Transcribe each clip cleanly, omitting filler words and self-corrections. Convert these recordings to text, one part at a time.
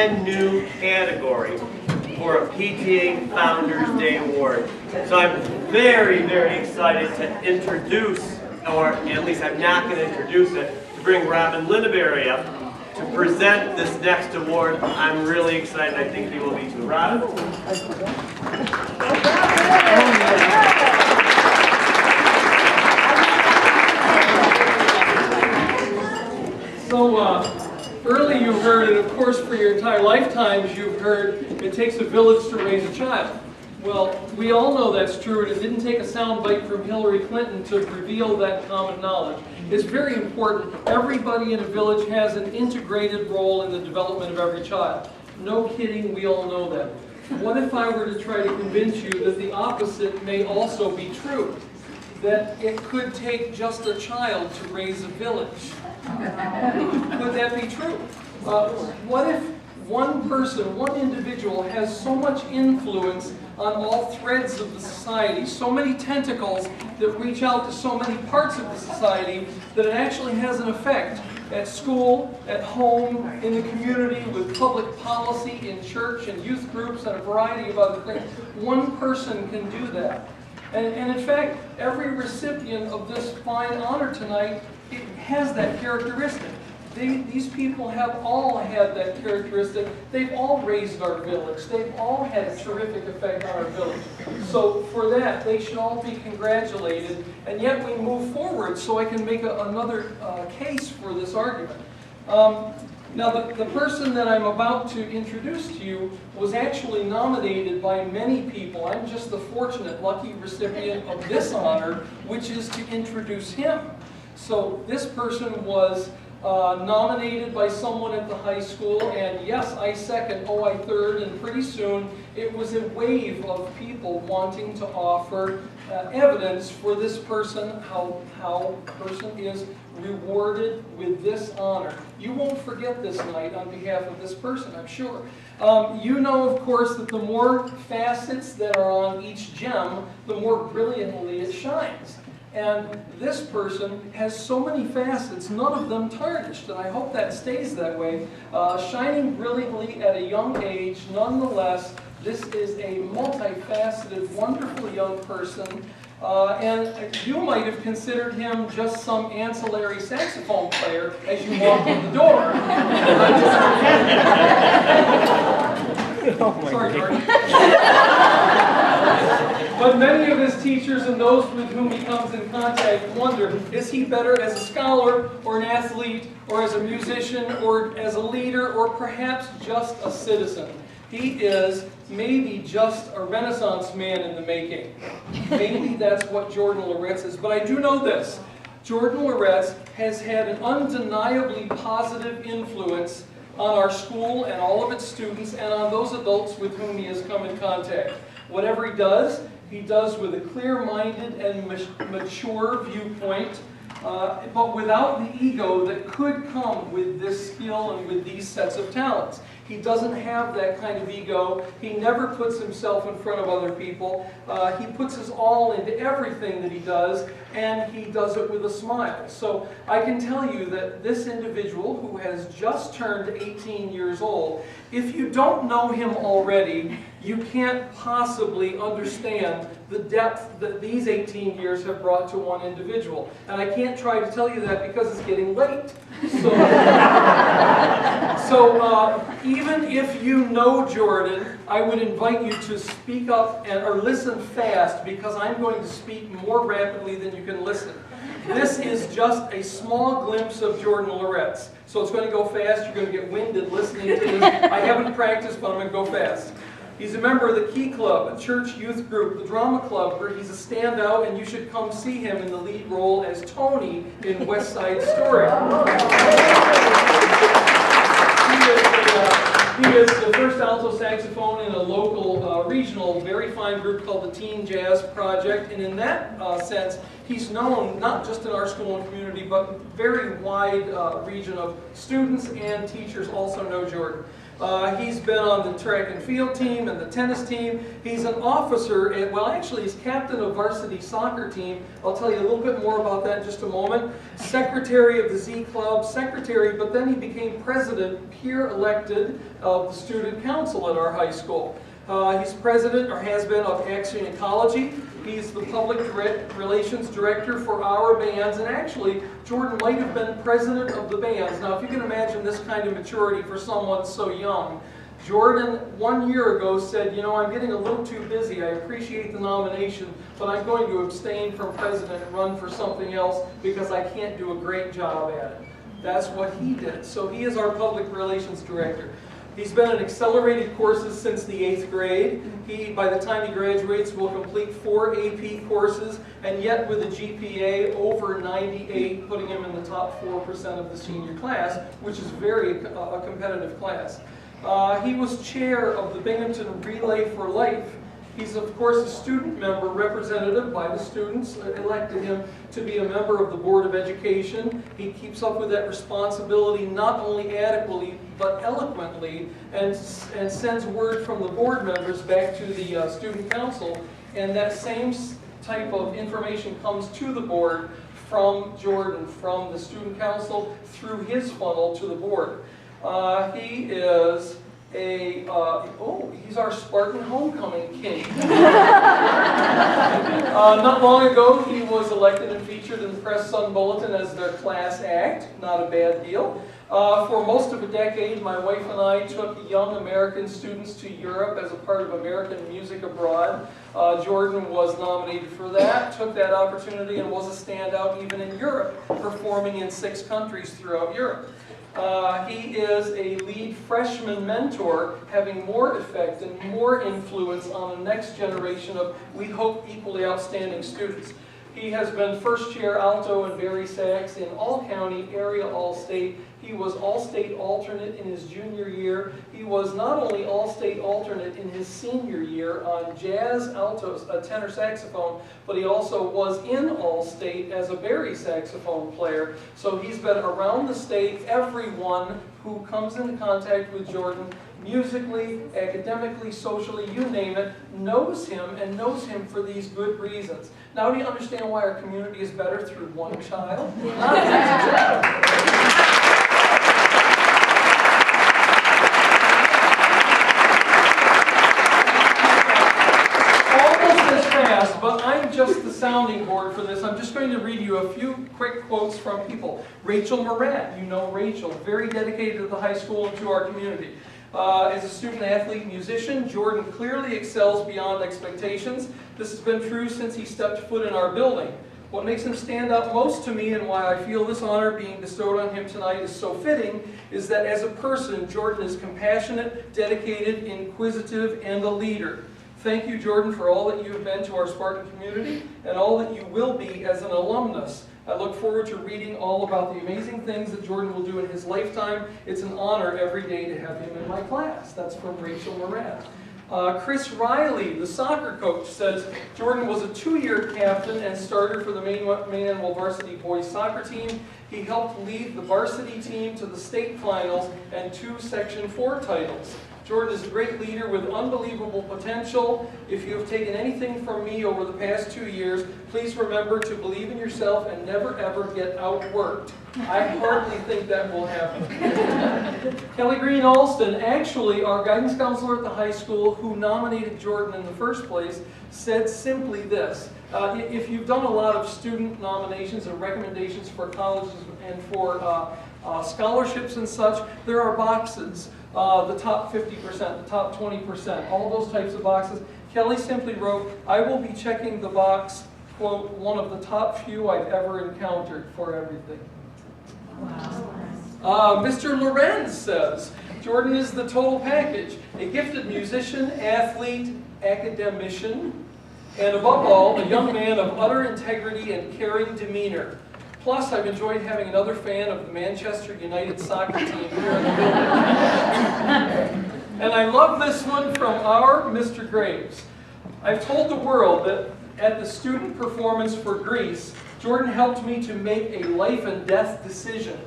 brand new category for a PTA Founders Day Award. So I'm very, very excited to introduce, or at least I'm not going to introduce it, to bring Robin Linaberry up to present this next award. I'm really excited. I think you will be too. Robin? So early you heard, and of course for your entire lifetimes you've heard, it takes a village to raise a child. Well, we all know that's true, and it didn't take a soundbite from Hillary Clinton to reveal that common knowledge. It's very important. Everybody in a village has an integrated role in the development of every child. No kidding, we all know that. What if I were to try to convince you that the opposite may also be true? That it could take just a child to raise a village? Could that be true? What if one person, one individual has so much influence on all threads of the society, so many tentacles that reach out to so many parts of the society that it actually has an effect at school, at home, in the community, with public policy, in church and youth groups, and a variety of other things? One person can do that. And in fact, every recipient of this fine honor tonight, it has that characteristic. These people have all had that characteristic. They've all raised our village. They've all had a terrific effect on our village. So for that, they should all be congratulated. And yet we move forward so I can make another case for this argument. Now the person that I'm about to introduce to you was actually nominated by many people. I'm just the fortunate, lucky recipient of this honor, which is to introduce him. So this person was nominated by someone at the high school, and yes, I second, oh, I third, and pretty soon it was a wave of people wanting to offer evidence for this person, how a person is rewarded with this honor. You won't forget this night on behalf of this person, I'm sure. You know, of course, that the more facets that are on each gem, the more brilliantly it shines. And this person has so many facets, none of them tarnished, and I hope that stays that way. Shining brilliantly at a young age, nonetheless, this is a multifaceted, wonderful young person. And you might have considered him just some ancillary saxophone player as you walked in the door. Sorry, George. But many of his teachers and those with whom he comes in contact wonder, is he better as a scholar or an athlete or as a musician or as a leader or perhaps just a citizen? He is maybe just a Renaissance man in the making. Maybe that's what Jordan Loretz is. But I do know this. Jordan Loretz has had an undeniably positive influence on our school and all of its students and on those adults with whom he has come in contact. Whatever he does with a clear-minded and mature viewpoint, but without the ego that could come with this skill and with these sets of talents. He doesn't have that kind of ego. He never puts himself in front of other people. He puts his all into everything that he does, and he does it with a smile. So I can tell you that this individual, who has just turned 18 years old, if you don't know him already, you can't possibly understand the depth that these 18 years have brought to one individual. And I can't try to tell you that because it's getting late. So even if you know Jordan, I would invite you to speak up or listen fast, because I'm going to speak more rapidly than you can listen. This is just a small glimpse of Jordan Loretz. So it's going to go fast. You're going to get winded listening to this. I haven't practiced, but I'm going to go fast. He's a member of the Key Club, a church youth group, the Drama Club, where he's a standout, and you should come see him in the lead role as Tony in West Side Story. He is the first alto saxophone in a local, regional, very fine group called the Teen Jazz Project, and in that sense, he's known not just in our school and community, but very wide region of students and teachers also know Jordan. He's been on the track and field team and the tennis team. He's an officer, well actually he's captain of varsity soccer team. I'll tell you a little bit more about that in just a moment. Secretary of the Z Club, secretary, but then he became president, peer elected, of the student council at our high school. He's president, or has been, of Action Ecology. He's the public relations director for our bands, and actually, Jordan might have been president of the bands. Now, if you can imagine this kind of maturity for someone so young, Jordan, 1 year ago, said, you know, I'm getting a little too busy. I appreciate the nomination, but I'm going to abstain from president and run for something else because I can't do a great job at it. That's what he did. So he is our public relations director. He's been in accelerated courses since the 8th grade. He, by the time he graduates, will complete 4 AP courses, and yet with a GPA over 98, putting him in the top 4% of the senior class, which is very a competitive class. He was chair of the Binghamton Relay for Life. He's, of course, a student member representative by the students, elected him to be a member of the Board of Education. He keeps up with that responsibility not only adequately, but eloquently, and sends word from the board members back to the student council, and that same type of information comes to the board from Jordan, from the student council, through his funnel to the board. He is he's our Spartan homecoming king. Not long ago, he was elected and featured in the Press Sun Bulletin as their class act. Not a bad deal. For most of a decade, my wife and I took young American students to Europe as a part of American Music Abroad. Jordan was nominated for that, took that opportunity, and was a standout even in Europe, performing in 6 countries throughout Europe. He is a lead freshman mentor, having more effect and more influence on the next generation of, we hope, equally outstanding students. He has been first chair alto and bari sax in all-county, area, all-state. He was all-state alternate in his junior year. He was not only all-state alternate in his senior year on jazz alto, tenor saxophone, but he also was in all-state as a bari saxophone player. So he's been around the state. Everyone who comes into contact with Jordan, musically, academically, socially, you name it, knows him, and knows him for these good reasons. Now do you understand why our community is better through one child? But I'm just the sounding board for this. I'm just going to read you a few quick quotes from people. Rachel Morat, you know Rachel, very dedicated to the high school and to our community. As a student athlete musician, Jordan clearly excels beyond expectations. This has been true since he stepped foot in our building. What makes him stand out most to me, and why I feel this honor being bestowed on him tonight is so fitting, is that as a person, Jordan is compassionate, dedicated, inquisitive, and a leader. Thank you, Jordan, for all that you have been to our Spartan community and all that you will be as an alumnus. I look forward to reading all about the amazing things that Jordan will do in his lifetime. It's an honor every day to have him in my class. That's from Rachel Morat. Chris Riley, the soccer coach, says Jordan was a 2-year captain and starter for the Maine Endwell varsity boys soccer team. He helped lead the varsity team to the state finals and 2 Section 4 titles. Jordan is a great leader with unbelievable potential. If you have taken anything from me over the past 2 years, please remember to believe in yourself and never ever get outworked. I hardly think that will happen. Kelly Green Alston, actually our guidance counselor at the high school who nominated Jordan in the first place, said simply this. If you've done a lot of student nominations and recommendations for colleges and for scholarships and such, there are boxes. The top 50%, the top 20%, all those types of boxes. Kelly simply wrote, I will be checking the box, quote, one of the top few I've ever encountered for everything. Wow. Mr. Loretz says, Jordan is the total package, a gifted musician, athlete, academician, and above all, a young man of utter integrity and caring demeanor. Plus, I've enjoyed having another fan of the Manchester United soccer team here in the building. And I love this one from our Mr. Graves. I've told the world that at the student performance for Greece, Jordan helped me to make a life and death decision.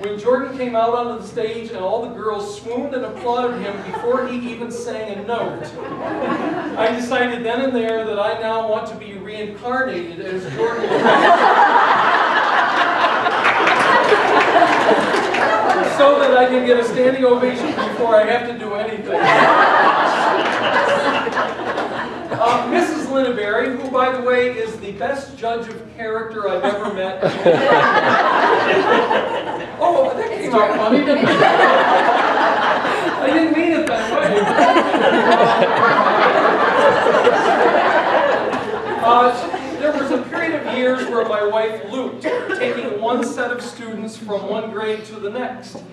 when Jordan came out onto the stage and all the girls swooned and applauded him before he even sang a note. I decided then and there that I now want to be reincarnated as Jordan Loretz, so that I can get a standing ovation before I have to do anything. Mrs. Linaberry, who, by the way, is the best judge of character I've ever met. Oh, that came out funny, didn't it? I didn't mean it that way. There was a period of years where my wife looped, taking one set of students from one grade to the next.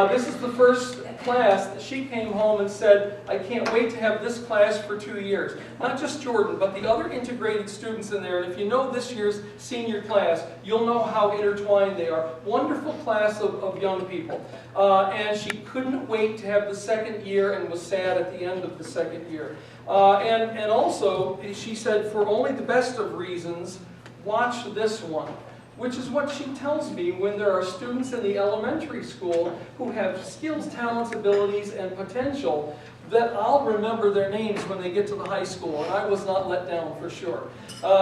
This is the first class that she came home and said, I can't wait to have this class for 2 years. Not just Jordan, but the other integrated students in there. And if you know this year's senior class, you'll know how intertwined they are. Wonderful class of young people. And she couldn't wait to have the second year and was sad at the end of the second year. And also, she said, for only the best of reasons, watch this one. Which is what she tells me when there are students in the elementary school who have skills, talents, abilities, and potential, that I'll remember their names when they get to the high school, and I was not let down for sure.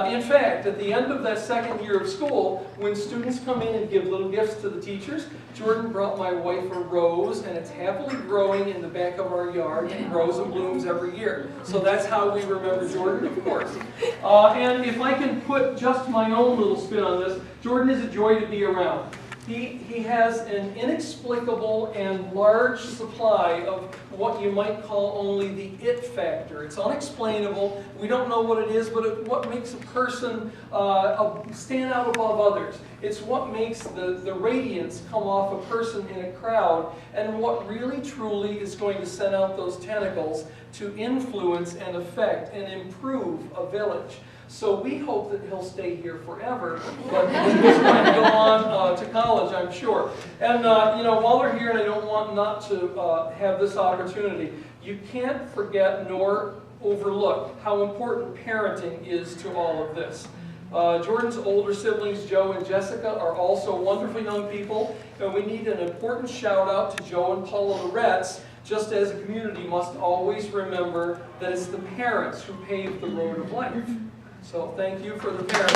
In fact, at the end of that second year of school, when students come in and give little gifts to the teachers, Jordan brought my wife a rose, and it's happily growing in the back of our yard, and grows and blooms every year. So that's how we remember Jordan, of course. And if I can put just my own little spin on this, Jordan is a joy to be around. He has an inexplicable and large supply of what you might call only the it factor. It's unexplainable. We don't know what it is, but what makes a person stand out above others. It's what makes the radiance come off a person in a crowd, and what really truly is going to send out those tentacles to influence and affect and improve a village. So we hope that he'll stay here forever, but he's going to go on to college, I'm sure. And you know, while we're here, and I don't want not to have this opportunity, you can't forget nor overlook how important parenting is to all of this. Jordan's older siblings, Joe and Jessica, are also wonderful young people, and we need an important shout out to Joe and Paula Loretz, just as a community must always remember that it's the parents who pave the road of life. So thank you for the parents.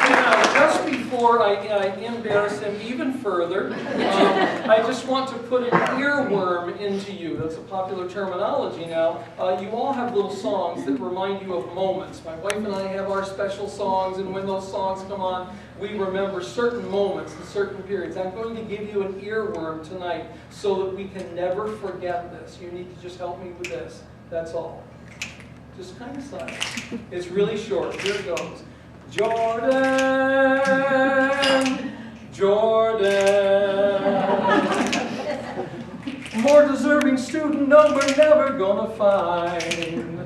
Now, just before I embarrass him even further, I just want to put an earworm into you. That's a popular terminology now. You all have little songs that remind you of moments. My wife and I have our special songs, and when those songs come on, we remember certain moments and certain periods. I'm going to give you an earworm tonight so that we can never forget this. You need to just help me with this. That's all. Just kind of silent. It's really short. Here it goes. Jordan, Jordan. More deserving student no we're never gonna find.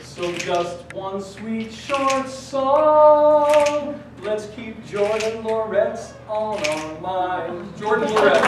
So just one sweet short song. Let's keep Jordan Loretz on our mind. Jordan Loretz.